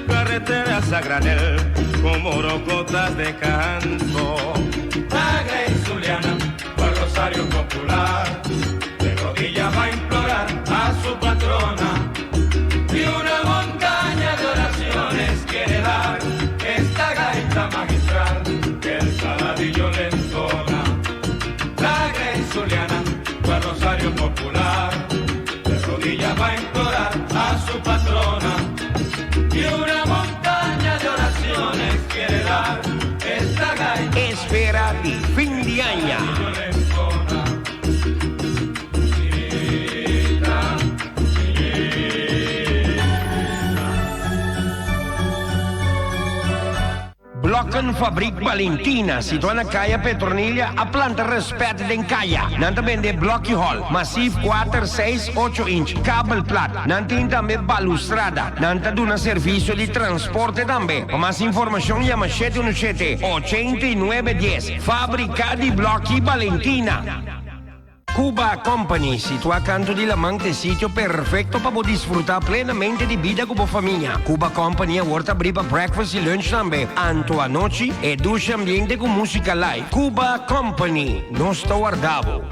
carreteras a granel como rocotas de canto. La Grey Zuliana, por Rosario Popular, de rodillas va a implorar a su patrona, y una montaña de oraciones quiere dar esta gaita magistral que el saladillo le entona. La Grey Zuliana, por Rosario Popular, de rodillas va a implorar a su patrona, y una montaña de oraciones quiere dar esta gaita. Espera di fin di año. Blokken Fabriek Valentina, situada na Kaya Petronilha, a planta respeto den Kaya. Nanta vende Blocky Hall, massief 4, 6, 8 inch, kabel plat. Nantin também balustrada. Nanta duna serviço de transporte também. Para mais informação, chama 717-8910. Fábrica de Blocky Valentina. Cuba Company, situado a canto di Lamang, sitio perfetto para desfrutar plenamente di vida con famiglia. Cuba Company vuole aprire per breakfast e lunch também, anto a noche e duce ambiente con musica live. Cuba Company, nostro guardavo.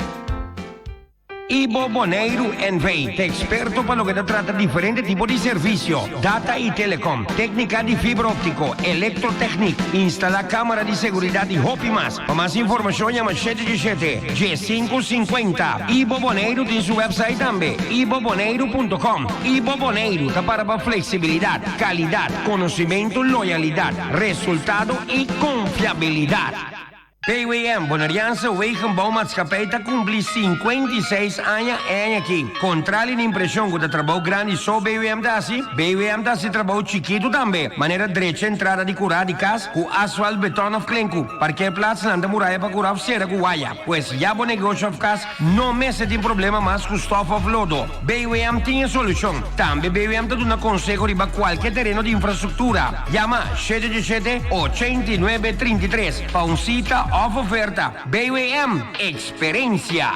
Ibo Boneiro NV, te experto para lo que te trata diferentes tipos de servicio, data y telecom, técnica de fibra óptico, electrotecnic, instala cámara de seguridad y hop y más. Para más información llama 717-G550. Ibo Boneiro tiene su website también, iboboneiro.com. Ibo Boneiro está para flexibilidad, calidad, conocimiento, loyalidad, resultado y confiabilidad. BWM, Bonarianse Wegenbouwmaatschappij, dat cumpli 56 anos aqui. Contrale de impressão que trabalho grande só BWM dasi. BWM dasi trabalho chiquito também. Maneira direita entrada de curar de casa, com asfalto, beton of clenco. Parqueerplaats landa muralha para curar cera com waia. Pois já bom negócio of casa, não me tem problema mais com stof of lodo. BWM tem solução. Também BWM dá um conselho de qualquer terreno de infraestrutura. Chama 717-8933 para cita of oferta. BWM, experiência.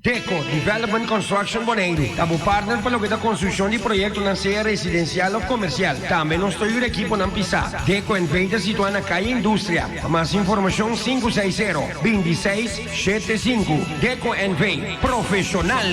Deco Development Construction Boneiro. Tabo partner para lo que da construção de projeto na seja residencial ou comercial. Também nós temos o equipo na Pisa. Deco em venda situada na Calle Indústria. Para mais informação 560-2675. Deco NV profissional.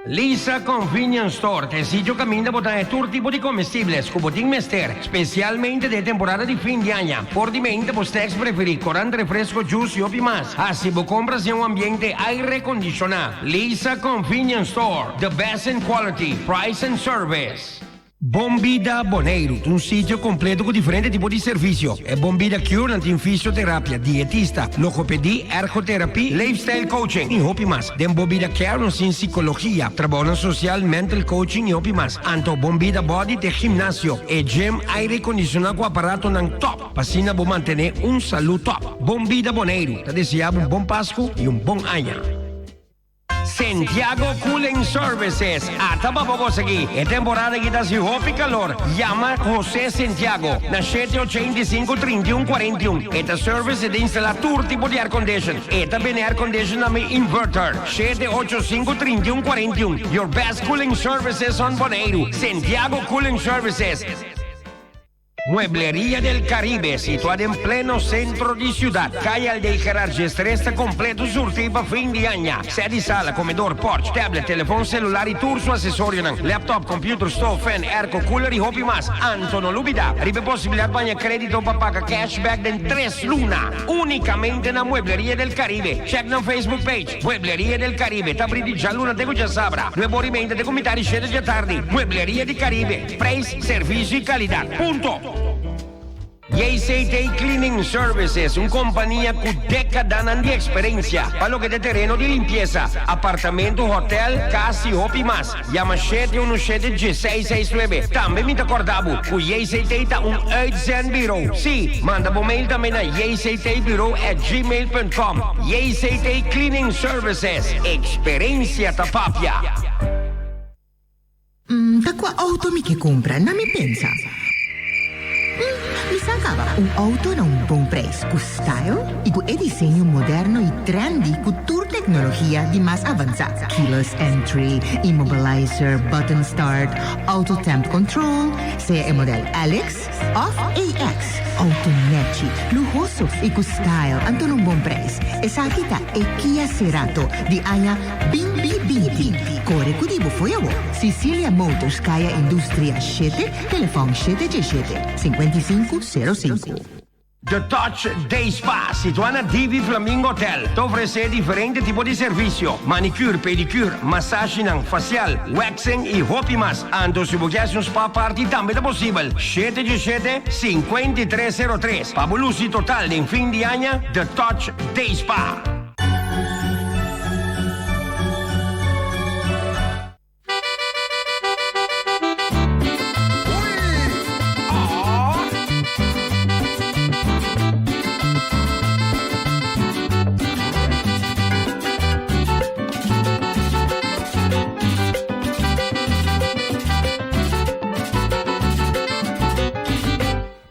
Lisa Convenience Store, te sitio caminda botar todo tipo de comestíveis, como botín mester, especialmente de temporada de fin de año. Por dimenta, vostês preferir corante refresco, juice e más. Así vos compras en un ambiente aire acondicionado. Lisa Convenience Store, the best in quality, price and service. Bombida Boneiro, um sítio completo com diferentes tipos de serviço. É Bombida Cure, tem fisioterapia, dietista, logopedia, ergoterapia, lifestyle coaching e hobby mais. Tem Bombida Care, não tem psicologia, trabalho social, mental coaching e hobby mais. Anto Bombida Body, tem gimnasio e gym, aire condicionado com aparato não top. Para vou manter saúde top. Bombida Boneiro, te desejamos bom Páscoa e bom ano. Santiago Cooling Services. Ataba po aqui. É temporada que está se roupa e calor. Llama José Santiago na 785-3141. Esta service é de instalar todo tipo de air condition. E também air condition na inverter. 785-3141. Your best cooling services on Boneiro. Santiago Cooling Services. Mueblería del Caribe, situada en pleno centro de ciudad. Calle del Garage está completo surtido para fin de año. Sede, sala, comedor, porch, tablet, teléfono celular y tour su accesorio. Laptop, computer, stove, fan, airco, cooler y hobby más. Antono Lubida. Ribe posibilidad para crédito para pagar cashback de 3 luna. Únicamente en la Mueblería del Caribe. Check na Facebook page. Mueblería del Caribe. Tabridi già luna de già sabra. Nuevo rimendo de comitari scende già tardi. Mueblería del Caribe. Price, servicio y calidad. Punto. JCT Cleaning Services, una compañía con décadas de experiencia para lo que de terreno de limpieza, apartamento, hotel, casa y hobby más. Llama 717-G669. También me acordavo que JCT está un uitzendbureau. Sí, manda un mail también a jctbureau@gmail.com. JCT Cleaning Services, experiencia tapapia. Takwa auto mi che compra, non mi pensa. Mi sacava un auto a un bom preço, com style e com desenho moderno e trendy, com toda tecnologia de mais avançada. Keyless entry, immobilizer, button start, auto temp control, seja o modelo Alex, Off AX. Autonetici, lujoso y con style. Anto nung bom pres. Esa kita e Kia Cerato di aya Bimbi Binti. Kore kudibo foyawo. Sicilia Motors kaya Industria 7, telefoon 717 5505. The Touch Day Spa, situada na Divi Flamingo Hotel. Te oferece diferentes tipos de servicio. Manicure, pedicure, massagem facial, waxing e roupa mais. Ando se você um spa party também é possível. 717-5303. Fabuloso total em fim de ano, The Touch Day Spa.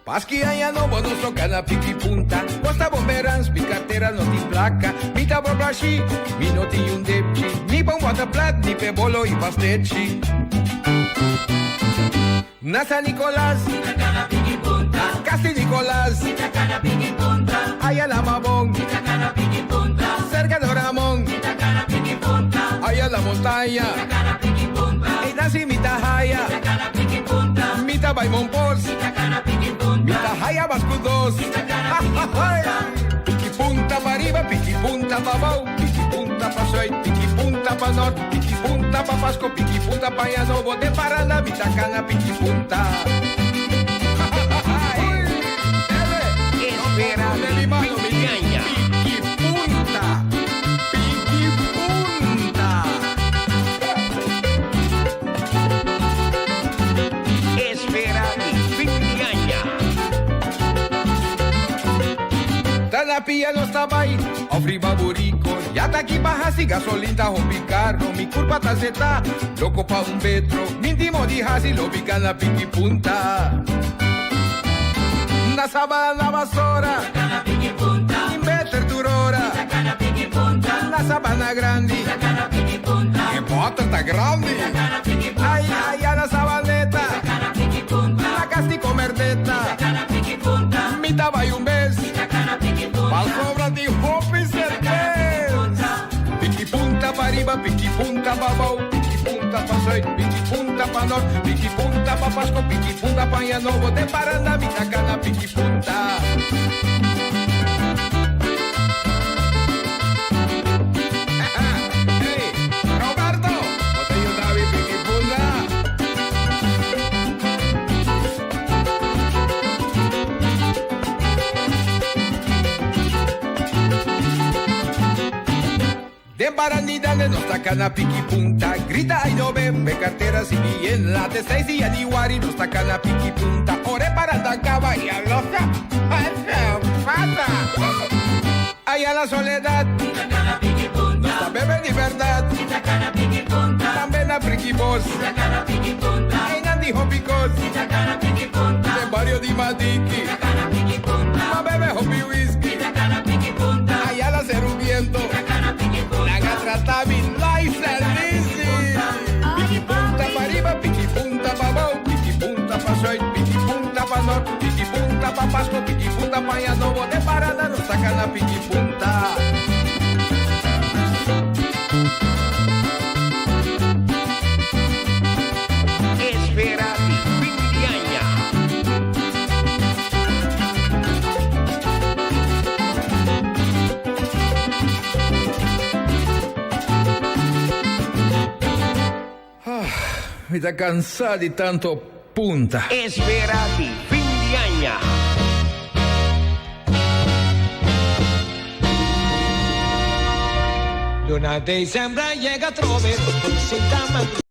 Paski aya no bono soca na piqui punta. Costa bomberans, mi cartera no ti placa. Mi tabro brashi, mi no ti un depchi. Mi bon water plat, ni pe bolo y pastechi. Nasa Nicolás, Itacana piqui punta. Casti Nicolás, Itacana piqui punta. Aya la Mabón, Itacana piqui punta. cerca de Ramón, Itacana piqui punta. Aya la montaña, Itacana piqui punta. y nasi mita haya, Itacana piqui punta. mita Baimon Pors, Itacana piqui punta. mita haya Bascudos. Piqui punta pa arriba, piqui punta pa abajo, piqui punta pa soy, piqui punta pa norte, piqui punta pa Pasco, piqui punta pa Llano, bote Paraná, Vitacana, piqui punta. Espera de mi mano, mi ñaña. piqui punta, piqui punta. Espera fin de año. Tanapia no estaba ahí, ofriba burico. Ya ta aquí baja si gasolina o mi carro. Mi curva ta zeta, loco pa un metro. Mi intimo di hasi lo bicana piqui punta. Na sabana vasora, Itacana piqui punta. in better turora. Itacana piqui punta. Na sabana grandi, Itacana piqui punta. che bota ta grandi. Itacana piqui punta. Ay, ay, a la sabaneta, Itacana piqui punta. la castico merdeta. Itacana piqui punta. Mi taba y un mes, Itacana piqui punta. pal sobra di hopi cervez. Piqui punta pa arriba, piqui punta pa abajo, piqui punta pa soy, piqui punta pa norte, piqui punta pa Pasco, piqui punta pa Llano, bote Paraná, Vitacana, piqui punta. Hey, Roberto, bote yo David, piqui punta. De baranida de nos tacana piqui punta. Grita ay no ven, ve carteras y bien la de 6 y aniwari nos tacana piqui punta. Ore para tacaba y a loca. Pata. Ay a la soledad. Itacana piqui punta. Nuestra bebé de verdad. Itacana piqui punta. También a friki boss. Itacana piqui punta. Ay nandi hopicos. Itacana piqui punta. De barrio di Madiki. Itacana piqui punta. Ma bebe hopi whisky. Itacana piqui punta. Ay a la cerubiento. Itacana piqui punta. La gatrata mi life service. Piqui punta pa arriba, piqui punta pa abajo, piqui punta pa soy, piqui punta pa norte, piqui punta pa Pasco, piqui punta pa Llano, bote Paraná, nos sacan la piqui punta. Espera fin de año. Mi da cansado di tanto punta. Espera fin de año. Lunate sembra llega a trove, si chiama